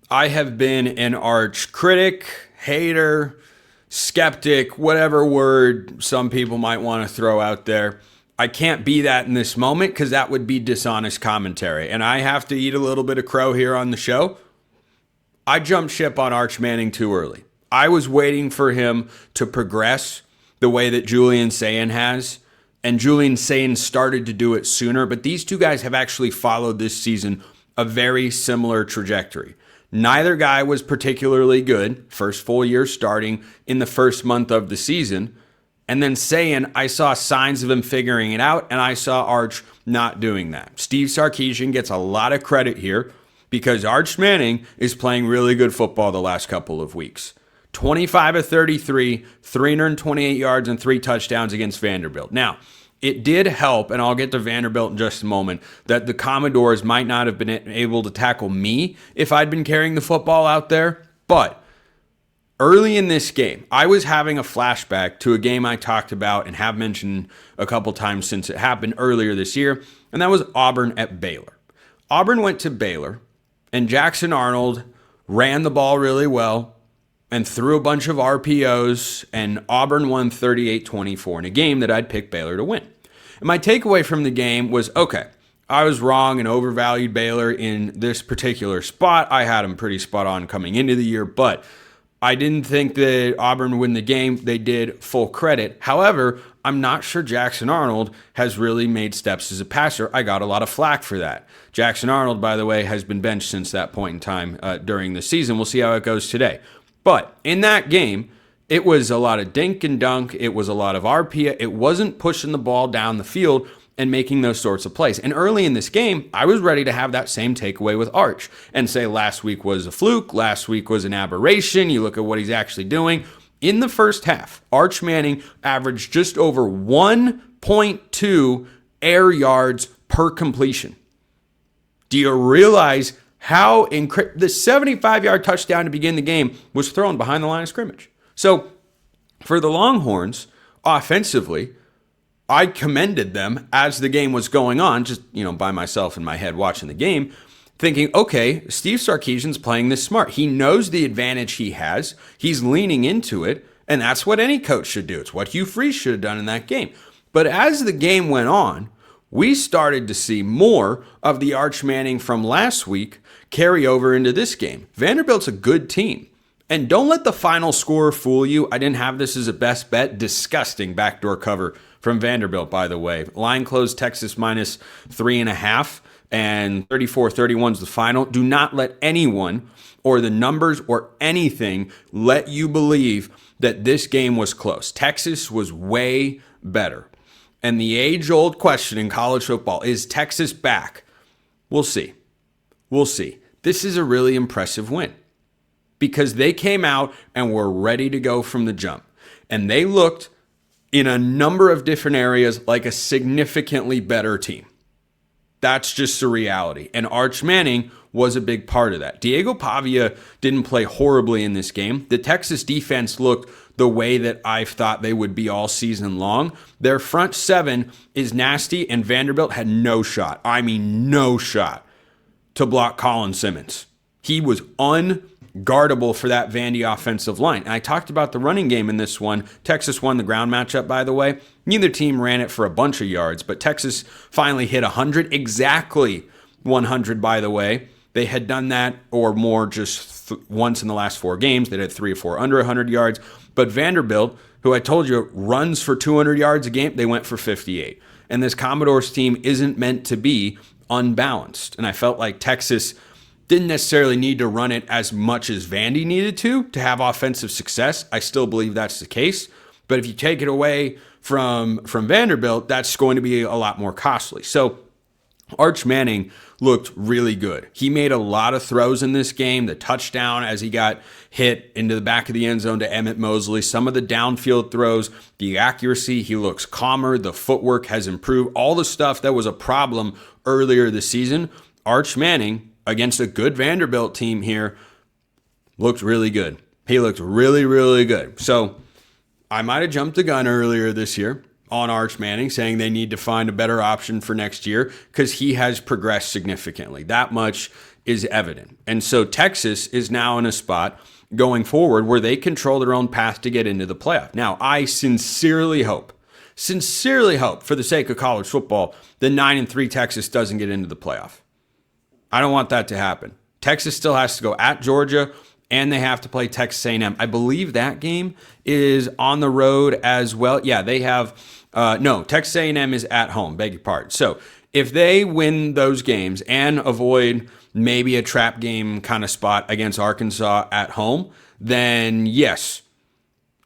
I have been an arch critic, hater, skeptic, whatever word some people might want to throw out there. I can't be that in this moment because that would be dishonest commentary. And I have to eat a little bit of crow here on the show. I jumped ship on Arch Manning too early. I was waiting for him to progress the way that Julian Sayin has. And Julian Sayin started to do it sooner. But these two guys have actually followed this season a very similar trajectory. Neither guy was particularly good, first full year starting in the first month of the season. And then Sayin, I saw signs of him figuring it out, and I saw Arch not doing that. Steve Sarkisian gets a lot of credit here because Arch Manning is playing really good football the last couple of weeks. 25 of 33, 328 yards and 3 touchdowns against Vanderbilt. Now, it did help, and I'll get to Vanderbilt in just a moment, that the Commodores might not have been able to tackle me if I'd been carrying the football out there. But early in this game, I was having a flashback to a game I talked about and have mentioned a couple times since it happened earlier this year, and that was Auburn at Baylor. Auburn went to Baylor, and Jackson Arnold ran the ball really well and threw a bunch of RPOs, and Auburn won 38-24 in a game that I'd picked Baylor to win. And my takeaway from the game was, okay, I was wrong and overvalued Baylor in this particular spot. I had them pretty spot on coming into the year, but I didn't think that Auburn would win the game. They did, full credit. However, I'm not sure Jackson Arnold has really made steps as a passer. I got a lot of flack for that. Jackson Arnold, by the way, has been benched since that point in time during the season. We'll see how it goes today. But in that game, it was a lot of dink and dunk. It was a lot of RPO. It wasn't pushing the ball down the field and making those sorts of plays. And early in this game, I was ready to have that same takeaway with Arch and say last week was a fluke. Last week was an aberration. You look at what he's actually doing. In the first half, Arch Manning averaged just over 1.2 air yards per completion. Do you realize how the 75-yard touchdown to begin the game was thrown behind the line of scrimmage? So for the Longhorns, offensively, I commended them as the game was going on, just, by myself in my head watching the game, thinking, okay, Steve Sarkisian's playing this smart. He knows the advantage he has. He's leaning into it, and that's what any coach should do. It's what Hugh Freeze should have done in that game. But as the game went on, we started to see more of the Arch Manning from last week carry over into this game. Vanderbilt's a good team. And don't let the final score fool you. I didn't have this as a best bet. Disgusting backdoor cover from Vanderbilt, by the way. Line closed Texas minus 3.5, and 34-31 is the final. Do not let anyone or the numbers or anything let you believe that this game was close. Texas was way better. And the age-old question in college football, is Texas back? We'll see. We'll see. This is a really impressive win because they came out and were ready to go from the jump. And they looked in a number of different areas like a significantly better team. That's just the reality. And Arch Manning was a big part of that. Diego Pavia didn't play horribly in this game. The Texas defense looked the way that I've thought they would be all season long. Their front seven is nasty, and Vanderbilt had no shot. I mean, no shot to block Colin Simmons. He was unguardable for that Vandy offensive line. And I talked about the running game in this one. Texas won the ground matchup, by the way. Neither team ran it for a bunch of yards, but Texas finally hit 100, exactly 100, by the way. They had done that or more just once in the last 4 games. They had 3 or 4 under 100 yards. But Vanderbilt, who I told you runs for 200 yards a game, they went for 58. And this Commodores team isn't meant to be unbalanced. And I felt like Texas didn't necessarily need to run it as much as Vandy needed to have offensive success. I still believe that's the case. But if you take it away from Vanderbilt, that's going to be a lot more costly. So Arch Manning looked really good. He made a lot of throws in this game. The touchdown as he got hit into the back of the end zone to Emmett Mosley. Some of the downfield throws, the accuracy, he looks calmer. The footwork has improved. All the stuff that was a problem earlier this season, Arch Manning, against a good Vanderbilt team here, looked really good. He looked really, really good. So I might have jumped the gun earlier this year on Arch Manning, saying they need to find a better option for next year because he has progressed significantly. That much is evident. And so Texas is now in a spot going forward where they control their own path to get into the playoff. Now, I sincerely hope for the sake of college football, the 9-3 Texas doesn't get into the playoff. I don't want that to happen. Texas still has to go at Georgia, and they have to play Texas A&M. I believe that game is on the road as well. Yeah, they have Texas A&M is at home, beg your pardon. So if they win those games and avoid maybe a trap game kind of spot against Arkansas at home, then yes,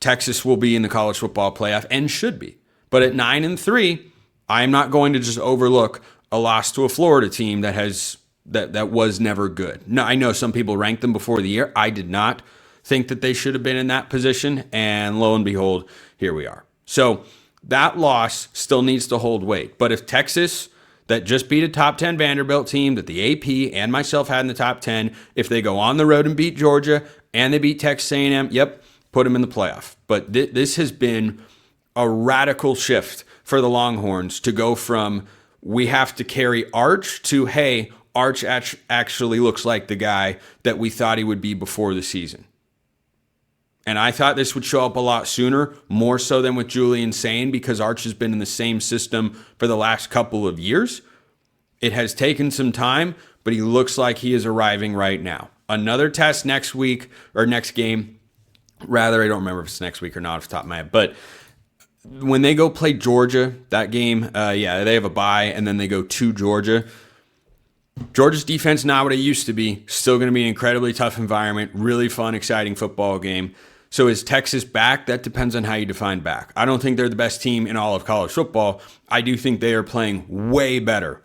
Texas will be in the college football playoff and should be. But at 9-3, I'm not going to just overlook a loss to a Florida team that was never good. No, I know some people ranked them before the year. I did not think that they should have been in that position, and lo and behold, here we are. So that loss still needs to hold weight. But if Texas, that just beat a top 10 Vanderbilt team that the AP and myself had in the top 10, if they go on the road and beat Georgia and they beat Texas A&M, yep, put them in the playoff. But this has been a radical shift for the Longhorns to go from we have to carry Arch to, hey, Arch actually looks like the guy that we thought he would be before the season. And I thought this would show up a lot sooner, more so than with Julian Sain, because Arch has been in the same system for the last couple of years. It has taken some time, but he looks like he is arriving right now. Another test next week, or next game. Rather, I don't remember if it's next week or not off the top of my head. But when they go play Georgia, that game, they have a bye, and then they go to Georgia. Georgia's defense not what it used to be. Still going to be an incredibly tough environment. Really fun, exciting football game. So is Texas back? That depends on how you define back. I don't think they're the best team in all of college football. I do think they are playing way better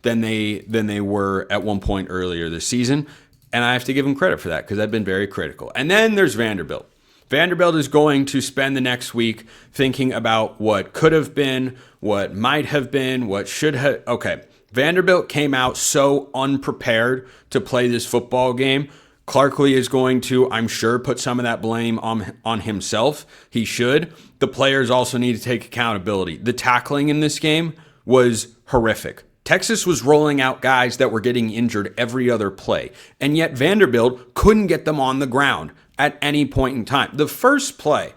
than they were at one point earlier this season. And I have to give them credit for that because I've been very critical. And then there's Vanderbilt. Vanderbilt is going to spend the next week thinking about what could have been, what might have been, what should have. Okay, Vanderbilt came out so unprepared to play this football game. Clarkley is going to, I'm sure, put some of that blame on himself. He should. The players also need to take accountability. The tackling in this game was horrific. Texas was rolling out guys that were getting injured every other play, and yet Vanderbilt couldn't get them on the ground at any point in time. The first play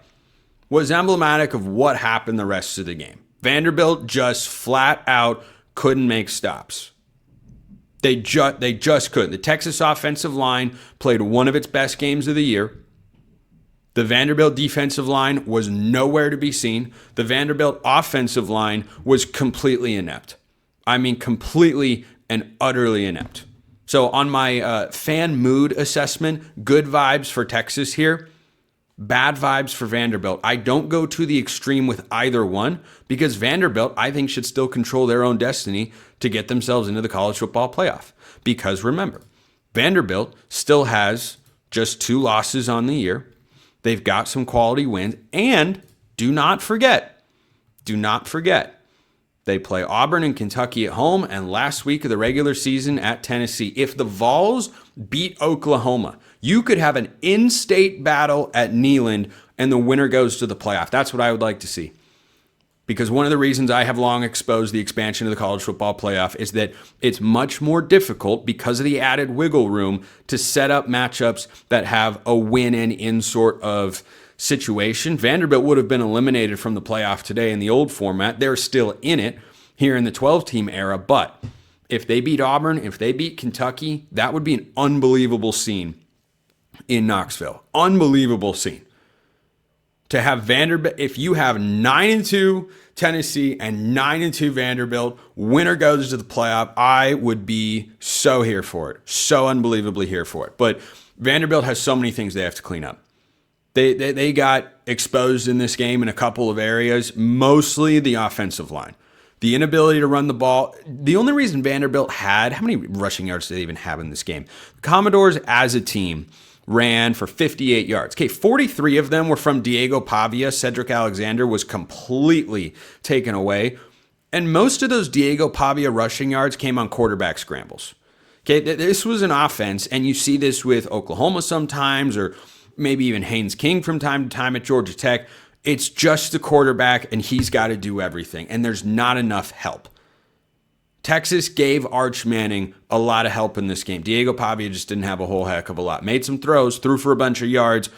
was emblematic of what happened the rest of the game. Vanderbilt just flat out couldn't make stops. They just couldn't. The Texas offensive line played one of its best games of the year. The Vanderbilt defensive line was nowhere to be seen. The Vanderbilt offensive line was completely inept. I mean, completely and utterly inept. So on my fan mood assessment, good vibes for Texas here, bad vibes for Vanderbilt. I don't go to the extreme with either one because Vanderbilt, I think, should still control their own destiny to get themselves into the college football playoff. Because remember, Vanderbilt still has just 2 losses on the year. They've got some quality wins. And do not forget, they play Auburn and Kentucky at home and last week of the regular season at Tennessee. If the Vols beat Oklahoma, you could have an in-state battle at Neyland and the winner goes to the playoff. That's what I would like to see. Because one of the reasons I have long exposed the expansion of the college football playoff is that it's much more difficult because of the added wiggle room to set up matchups that have a win and in sort of situation. Vanderbilt would have been eliminated from the playoff today in the old format. They're still in it here in the 12-team era, but if they beat Auburn, if they beat Kentucky, that would be an unbelievable scene in Knoxville. Unbelievable scene. To have Vanderbilt, if you have 9-2 Tennessee and 9-2 Vanderbilt, winner goes to the playoff, I would be so here for it. So unbelievably here for it. But Vanderbilt has so many things they have to clean up. They got exposed in this game in a couple of areas, mostly the offensive line. The inability to run the ball. The only reason Vanderbilt had, how many rushing yards did they even have in this game? The Commodores as a team ran for 58 yards. Okay, 43 of them were from Diego Pavia. Cedric Alexander was completely taken away. And most of those Diego Pavia rushing yards came on quarterback scrambles. Okay, this was an offense, and you see this with Oklahoma sometimes, or maybe even Haynes King from time to time at Georgia Tech. It's just the quarterback, and he's got to do everything, and there's not enough help. Texas gave Arch Manning a lot of help in this game. Diego Pavia just didn't have a whole heck of a lot. Made some throws, threw for a bunch of yards,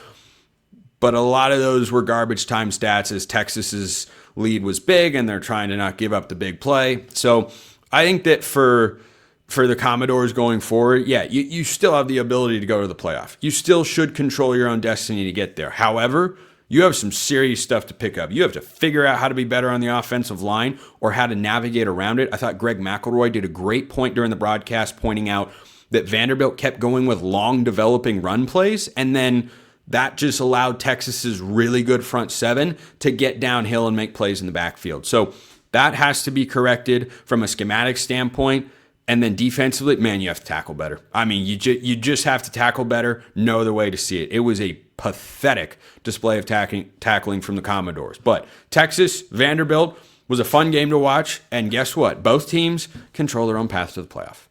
but a lot of those were garbage time stats as Texas's lead was big and they're trying to not give up the big play. So I think that for the Commodores going forward, yeah, you still have the ability to go to the playoff. You still should control your own destiny to get there. However, you have some serious stuff to pick up. You have to figure out how to be better on the offensive line or how to navigate around it. I thought Greg McElroy did a great point during the broadcast pointing out that Vanderbilt kept going with long developing run plays, and then that just allowed Texas's really good front seven to get downhill and make plays in the backfield. So that has to be corrected from a schematic standpoint. And then defensively, man, you have to tackle better. I mean, you just have to tackle better. No other way to see it. It was a pathetic display of tackling from the Commodores. But Texas, Vanderbilt was a fun game to watch. And guess what? Both teams control their own path to the playoff.